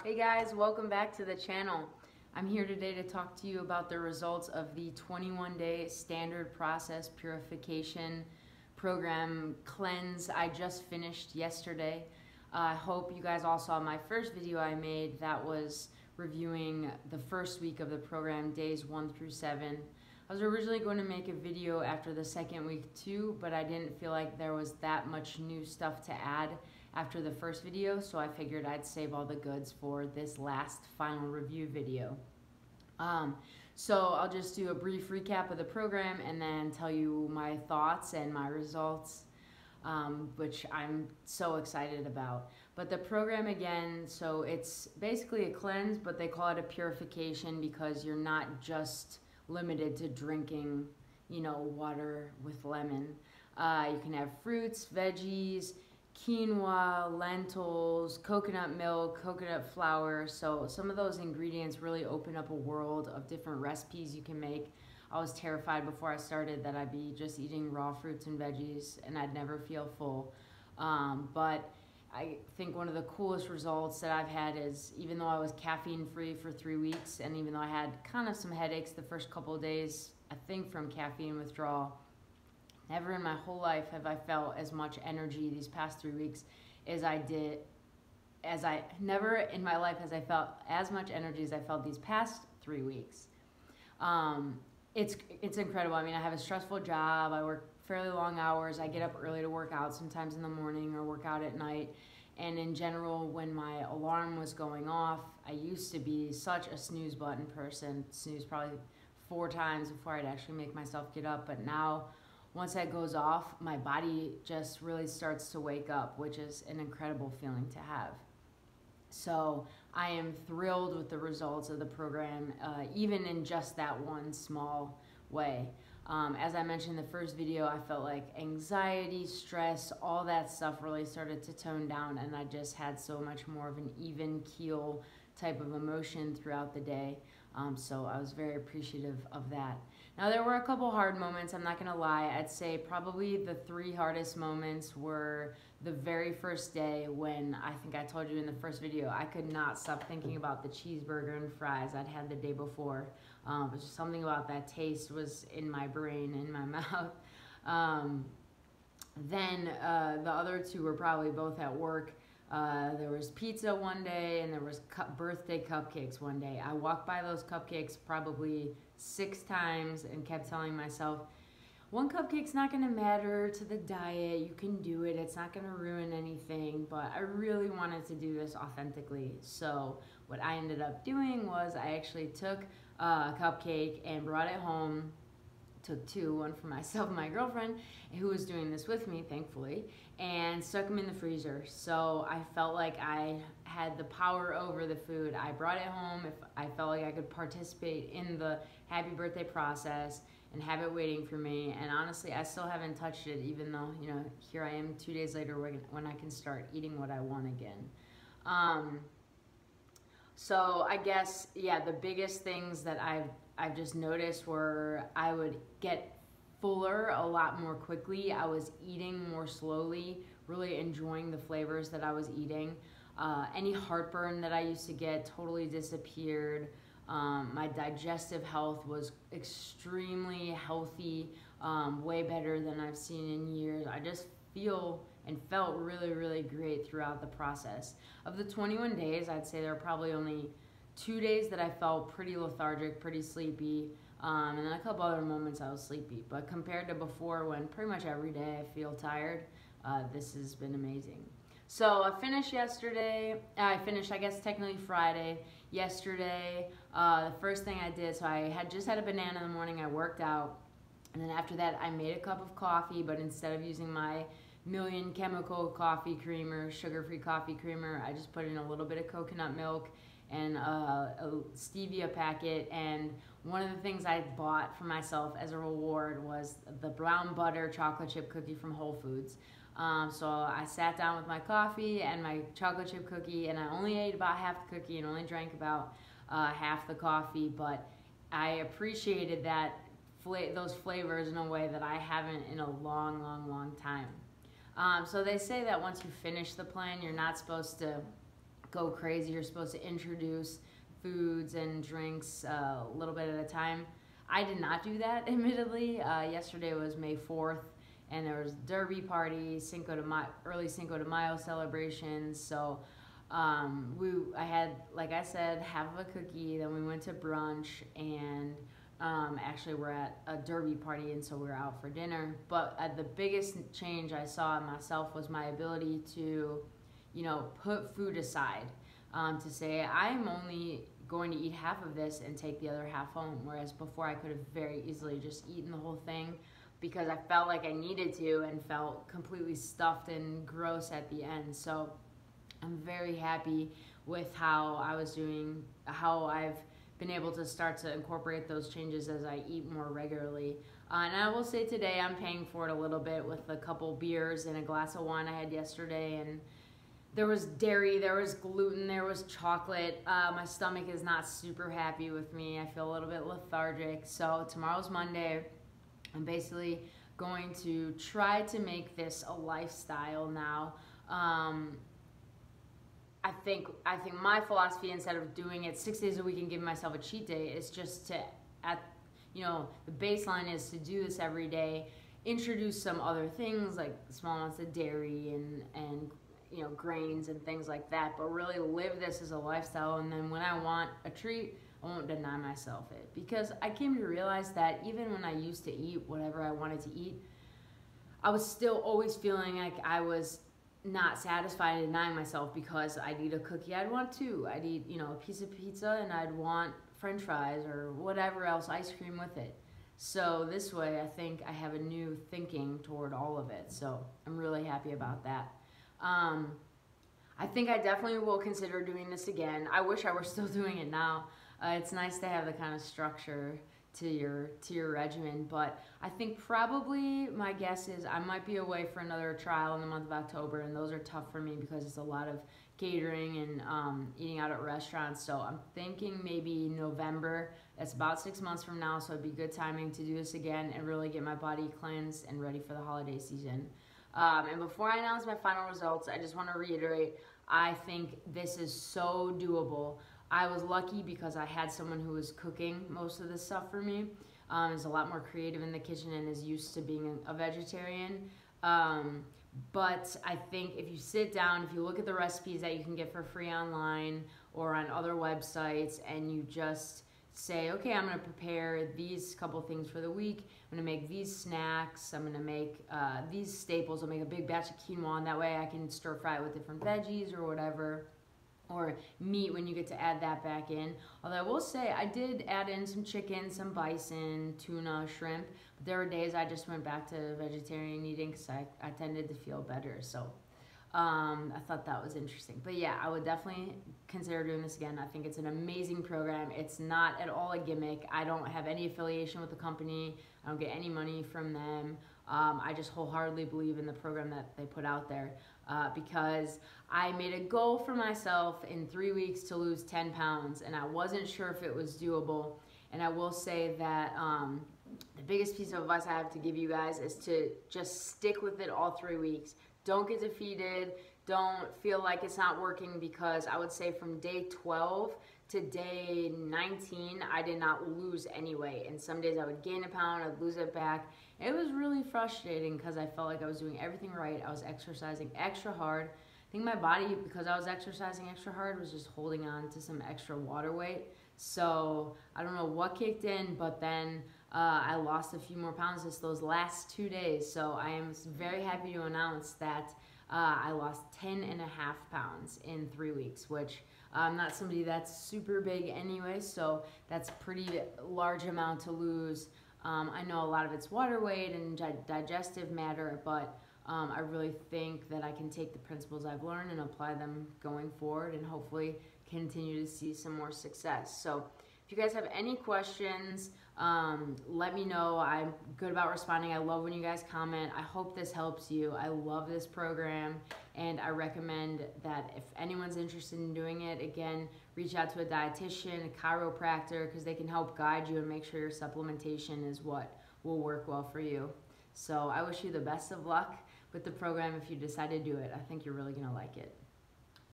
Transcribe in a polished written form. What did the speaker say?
Hey guys, welcome back to the channel. I'm here today to talk to you about the results of the 21-day standard process purification program cleanse I just finished yesterday. I hope you guys all saw my first video I made that was reviewing the first week of the program, days 1 through 7. I was originally going to make a video after the second week too, but I didn't feel like there was that much new stuff to add after the first video, so I figured I'd save all the goods for this last final review video. So I'll just do a brief recap of the program and then tell you my thoughts and my results, which I'm so excited about. But the program again, so it's basically a cleanse, but they call it a purification because you're not just limited to drinking, water with lemon. You can have fruits, veggies, quinoa, lentils, coconut milk, coconut flour. So some of those ingredients really open up a world of different recipes you can make. I was terrified before I started that I'd be just eating raw fruits and veggies and I'd never feel full. But I think one of the coolest results that I've had is, even though I was caffeine free for 3 weeks, and even though I had kind of some headaches the first couple of days, I think from caffeine withdrawal, never in my whole life have I felt as much energy these past 3 weeks as I did. Never in my life has I felt as much energy as I felt these past 3 weeks. It's incredible. I mean, I have a stressful job. I work fairly long hours. I get up early to work out, sometimes in the morning or work out at night. And in general, when my alarm was going off, I used to be such a snooze button person. Snooze probably 4 times before I'd actually make myself get up. But now, once that goes off, my body just really starts to wake up, which is an incredible feeling to have. So I am thrilled with the results of the program, even in just that one small way. As I mentioned in the first video, I felt like anxiety, stress, all that stuff really started to tone down, and I just had so much more of an even keel type of emotion throughout the day. So I was very appreciative of that. Now, there were a couple hard moments, I'm not going to lie. I'd say probably the 3 hardest moments were the very first day when, I think I told you in the first video, I could not stop thinking about the cheeseburger and fries I'd had the day before. It was just something about that taste was in my brain, in my mouth. Then the other 2 were probably both at work. There was pizza one day and there was birthday cupcakes one day. I walked by those cupcakes probably 6 times and kept telling myself, one cupcake's not going to matter to the diet. You can do it. It's not going to ruin anything. But I really wanted to do this authentically. So what I ended up doing was I actually took a cupcake and brought it home. Took 2, one for myself and my girlfriend, who was doing this with me, thankfully, and stuck them in the freezer. So I felt like I had the power over the food. I brought it home. If I felt like I could participate in the happy birthday process and have it waiting for me. And honestly, I still haven't touched it, even though, here I am 2 days later when I can start eating what I want again. So I guess, yeah, the biggest things that I've just noticed were I would get fuller a lot more quickly. I was eating more slowly, really enjoying the flavors that I was eating. Any heartburn that I used to get totally disappeared. My digestive health was extremely healthy, way better than I've seen in years. I just feel and felt really, really great throughout the process. Of the 21 days, I'd say there are probably only 2 days that I felt pretty lethargic, pretty sleepy, and then a couple other moments I was sleepy. But compared to before, when pretty much every day I feel tired, this has been amazing. So I finished yesterday. I finished, I guess, technically Friday. Yesterday, the first thing I did, so I had just had a banana in the morning. I worked out, and then after that, I made a cup of coffee. But instead of using my million chemical coffee creamer, sugar-free coffee creamer, I just put in a little bit of coconut milk and a stevia packet. And one of the things I bought for myself as a reward was the brown butter chocolate chip cookie from Whole Foods. So I sat down with my coffee and my chocolate chip cookie, and I only ate about half the cookie and only drank about half the coffee, but I appreciated those flavors in a way that I haven't in a long, long, long time. So they say that once you finish the plan, you're not supposed to go crazy. You're supposed to introduce foods and drinks a little bit at a time. I did not do that, admittedly. Yesterday was May 4th, and there was derby party, early Cinco de Mayo celebrations. So I had, like I said, half of a cookie. Then we went to brunch, and actually we're at a derby party, and so we were out for dinner. But the biggest change I saw in myself was my ability to, put food aside. To say I'm only going to eat half of this and take the other half home, whereas before I could have very easily just eaten the whole thing because I felt like I needed to and felt completely stuffed and gross at the end. So I'm very happy with how I was doing, how I've been able to start to incorporate those changes as I eat more regularly. And I will say today I'm paying for it a little bit with a couple beers and a glass of wine I had yesterday, and there was dairy, there was gluten, there was chocolate. My stomach is not super happy with me. I feel a little bit lethargic. So tomorrow's Monday. I'm basically going to try to make this a lifestyle now. I think my philosophy, instead of doing it 6 days a week and giving myself a cheat day, is just to, the baseline is to do this every day, introduce some other things like small amounts of dairy and grains and things like that, but really live this as a lifestyle. And then when I want a treat, I won't deny myself it, because I came to realize that even when I used to eat whatever I wanted to eat, I was still always feeling like I was not satisfied and denying myself, because I'd eat a cookie, I'd want two. I'd eat, a piece of pizza and I'd want French fries or whatever else, ice cream with it. So this way, I think I have a new thinking toward all of it. So I'm really happy about that. I think I definitely will consider doing this again. I wish I were still doing it now. It's nice to have the kind of structure to your regimen, but I think probably my guess is I might be away for another trial in the month of October, and those are tough for me because it's a lot of catering and eating out at restaurants. So I'm thinking maybe November. That's about 6 months from now, so it'd be good timing to do this again and really get my body cleansed and ready for the holiday season. And before I announce my final results, I just want to reiterate, I think this is so doable. I was lucky because I had someone who was cooking most of this stuff for me. Is a lot more creative in the kitchen and is used to being a vegetarian. But I think if you sit down, if you look at the recipes that you can get for free online or on other websites, and you just say, okay, I'm going to prepare these couple things for the week. I'm going to make these snacks. I'm going to make these staples. I'll make a big batch of quinoa, and that way I can stir fry it with different veggies or whatever. Or meat when you get to add that back in. Although I will say I did add in some chicken, some bison, tuna, shrimp. But there were days I just went back to vegetarian eating because I tended to feel better. So I thought that was interesting. But yeah, I would definitely consider doing this again. I think it's an amazing program. It's not at all a gimmick. I don't have any affiliation with the company. I don't get any money from them. I just wholeheartedly believe in the program that they put out there, because I made a goal for myself in 3 weeks to lose 10 pounds, and I wasn't sure if it was doable. And I will say that the biggest piece of advice I have to give you guys is to just stick with it all 3 weeks. Don't get defeated. Don't feel like it's not working, because I would say from day 12 to day 19, I did not lose any weight. And some days I would gain a pound, I'd lose it back. It was really frustrating because I felt like I was doing everything right. I was exercising extra hard. I think my body, because I was exercising extra hard, was just holding on to some extra water weight. So I don't know what kicked in, but then I lost a few more pounds just those last 2 days. So I am very happy to announce that I lost 10.5 pounds in 3 weeks, which I'm not somebody that's super big anyway, so that's a pretty large amount to lose. I know a lot of it's water weight and digestive matter, but I really think that I can take the principles I've learned and apply them going forward, and hopefully continue to see some more success. So if you guys have any questions, let me know. I'm good about responding. I love when you guys comment. I hope this helps you. I love this program, and I recommend that if anyone's interested in doing it, again, reach out to a dietitian, a chiropractor, because they can help guide you and make sure your supplementation is what will work well for you. So I wish you the best of luck with the program if you decide to do it. I think you're really going to like it.